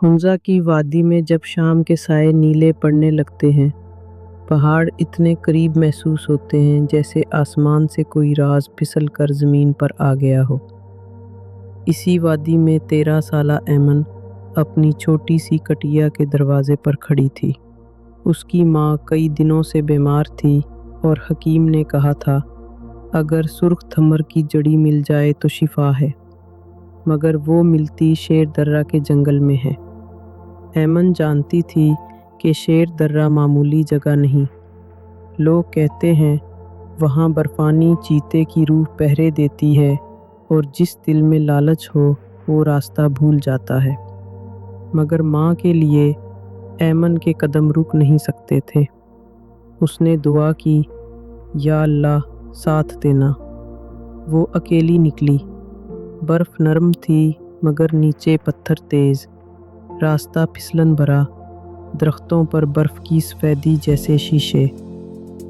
ہنزا کی وادی میں جب شام کے سائے نیلے پڑنے لگتے ہیں، پہاڑ اتنے قریب محسوس ہوتے ہیں جیسے آسمان سے کوئی راز پھسل کر زمین پر آ گیا ہو۔ اسی وادی میں 13 سالہ ایمن اپنی چھوٹی سی کٹیا کے دروازے پر کھڑی تھی۔ اس کی ماں کئی دنوں سے بیمار تھی اور حکیم نے کہا تھا اگر سرخ تھمر کی جڑی مل جائے تو شفا ہے، مگر وہ ملتی شیر درہ کے جنگل میں ہے۔ ایمن جانتی تھی کہ شیر درہ معمولی جگہ نہیں، لوگ کہتے ہیں وہاں برفانی چیتے کی روح پہرے دیتی ہے اور جس دل میں لالچ ہو وہ راستہ بھول جاتا ہے۔ مگر ماں کے لیے ایمن کے قدم رک نہیں سکتے تھے۔ اس نے دعا کی، یا اللہ ساتھ دینا۔ وہ اکیلی نکلی۔ برف نرم تھی مگر نیچے پتھر تیز، راستہ پھسلن بھرا، درختوں پر برف کی سفیدی جیسے شیشے،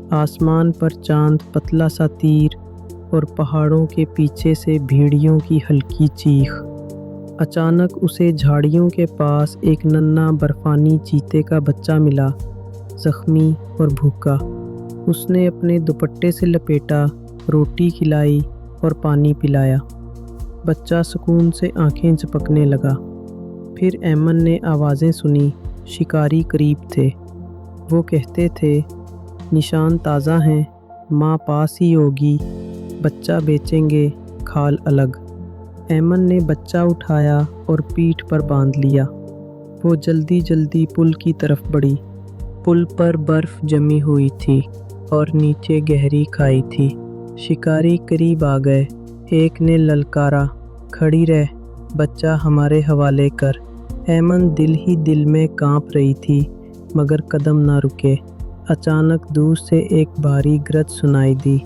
آسمان پر چاند پتلا سا تیر اور پہاڑوں کے پیچھے سے بھیڑیوں کی ہلکی چیخ۔ اچانک اسے جھاڑیوں کے پاس ایک ننھا برفانی چیتے کا بچہ ملا، زخمی اور بھوکا۔ اس نے اپنے دوپٹے سے لپیٹا، روٹی کھلائی اور پانی پلایا۔ بچہ سکون سے آنکھیں جھپکنے لگا۔ پھر ایمن نے آوازیں سنی، شکاری قریب تھے۔ وہ کہتے تھے نشان تازہ ہیں، ماں پاس ہی ہوگی، بچہ بیچیں گے، کھال الگ۔ ایمن نے بچہ اٹھایا اور پیٹھ پر باندھ لیا۔ وہ جلدی جلدی پل کی طرف بڑھی۔ پل پر برف جمی ہوئی تھی اور نیچے گہری کھائی تھی۔ شکاری قریب آ گئے۔ ایک نے للکارا، کھڑی رہ، بچہ ہمارے حوالے کر۔ ایمن دل ہی دل میں کانپ رہی تھی مگر قدم نہ رکے۔ اچانک دور سے ایک بھاری گرج سنائی دی۔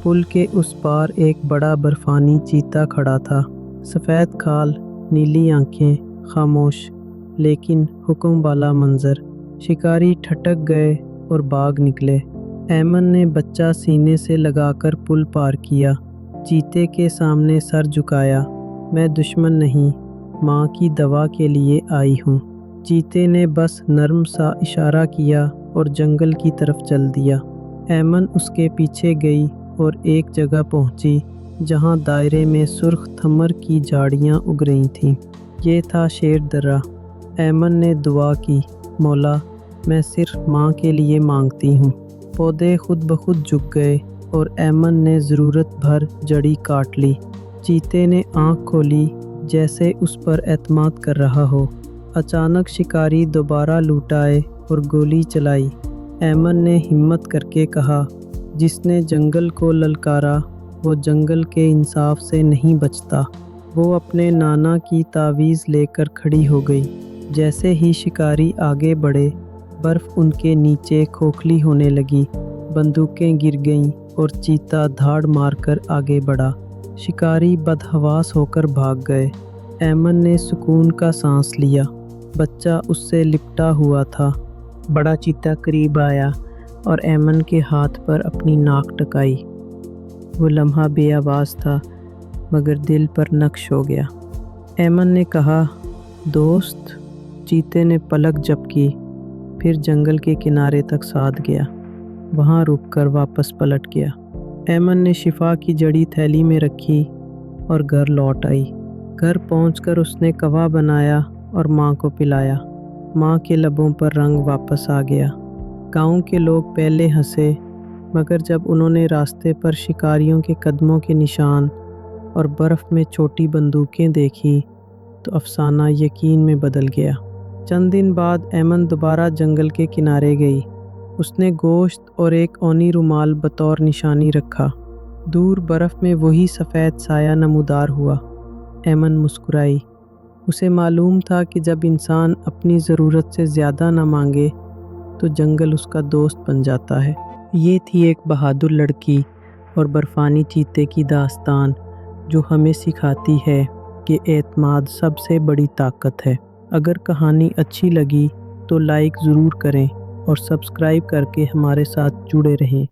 پل کے اس پار ایک بڑا برفانی چیتا کھڑا تھا، سفید کھال، نیلی آنکھیں، خاموش لیکن حکم والا منظر۔ شکاری ٹھٹک گئے اور بھاگ نکلے۔ ایمن نے بچہ سینے سے لگا کر پل پار کیا، چیتے کے سامنے سر جھکایا۔ میں دشمن نہیں، ماں کی دوا کے لیے آئی ہوں۔ چیتے نے بس نرم سا اشارہ کیا اور جنگل کی طرف چل دیا۔ ایمن اس کے پیچھے گئی اور ایک جگہ پہنچی جہاں دائرے میں سرخ تھمر کی جھاڑیاں اگ رہی تھیں۔ یہ تھا شیر درہ۔ ایمن نے دعا کی، مولا میں صرف ماں کے لیے مانگتی ہوں۔ پودے خود بخود جھک گئے اور ایمن نے ضرورت بھر جڑی کاٹ لی۔ چیتے نے آنکھ کھولی جیسے اس پر اعتماد کر رہا ہو۔ اچانک شکاری دوبارہ لوٹ آئے اور گولی چلائی۔ ایمن نے ہمت کر کے کہا، جس نے جنگل کو للکارا وہ جنگل کے انصاف سے نہیں بچتا۔ وہ اپنے نانا کی تعویذ لے کر کھڑی ہو گئی۔ جیسے ہی شکاری آگے بڑھے، برف ان کے نیچے کھوکھلی ہونے لگی، بندوقیں گر گئیں اور چیتا دھاڑ مار کر آگے بڑھا۔ شکاری بدحواس ہو کر بھاگ گئے۔ ایمن نے سکون کا سانس لیا، بچہ اس سے لپٹا ہوا تھا۔ بڑا چیتا قریب آیا اور ایمن کے ہاتھ پر اپنی ناک ٹکائی۔ وہ لمحہ بے آواز تھا مگر دل پر نقش ہو گیا۔ ایمن نے کہا، دوست۔ چیتے نے پلک جھپکی، پھر جنگل کے کنارے تک ساتھ گیا، وہاں رک کر واپس پلٹ گیا۔ ایمن نے شفا کی جڑی تھیلی میں رکھی اور گھر لوٹ آئی۔ گھر پہنچ کر اس نے قہوہ بنایا اور ماں کو پلایا۔ ماں کے لبوں پر رنگ واپس آ گیا۔ گاؤں کے لوگ پہلے ہنسے مگر جب انہوں نے راستے پر شکاریوں کے قدموں کے نشان اور برف میں چھوٹی بندوقیں دیکھی تو افسانہ یقین میں بدل گیا۔ چند دن بعد ایمن دوبارہ جنگل کے کنارے گئی۔ اس نے گوشت اور ایک اونی رومال بطور نشانی رکھا۔ دور برف میں وہی سفید سایہ نمودار ہوا۔ ایمن مسکرائی۔ اسے معلوم تھا کہ جب انسان اپنی ضرورت سے زیادہ نہ مانگے تو جنگل اس کا دوست بن جاتا ہے۔ یہ تھی ایک بہادر لڑکی اور برفانی چیتے کی داستان جو ہمیں سکھاتی ہے کہ اعتماد سب سے بڑی طاقت ہے۔ اگر کہانی اچھی لگی تو لائک ضرور کریں اور سبسکرائب کر کے ہمارے ساتھ جڑے رہیں۔